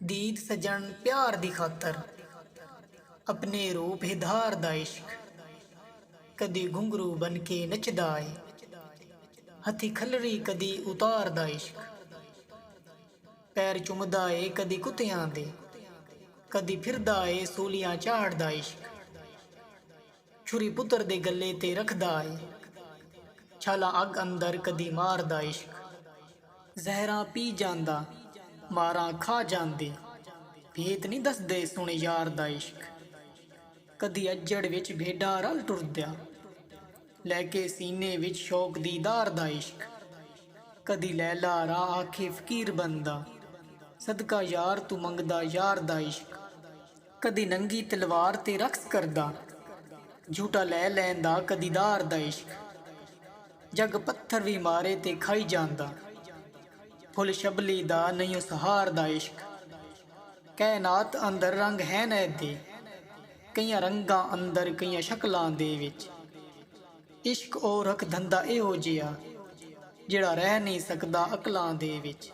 दीद सजन प्यार दी खातर अपने रूप हिधार दा इश्क कदी घुंघरू बन के नचदा ए हथी खलरी कदी उतार दा इश्क पैर चुमदा ए कदी कुत्तियां दे कदी फिरदा ए सूलियां झाड़दा इश्क छुरी पुत्र दे गले ते रखदा ए छाला अग अंदर कदी मारदा इश्क जहरां पी जांदा मारां खा जांदे भेत नहीं दसदे सुने यार दा इश्क कदी अज्जड़ विच भेडां रल टुरदा लैके सीने विच शौक दीदार दा इश्क कदी लैला राह आखे फकीर बनदा सदका यार तू मंगदा यार दा इश्क कदी नंगी तलवार ते रक्स करदा झूठा लै लैंदा कदी दार दा इश्क जग पत्थर भी मारे ते खाई जांदा फुल शबली दा नहीं सहार दा इश्क कैनात अंदर रंग है न दे कईयां रंगां अंदर कईयां शक्लां दे विच इश्क ओ रख धंधा इहो जिहा जेड़ा रह नहीं सकदा अकलां दे विच।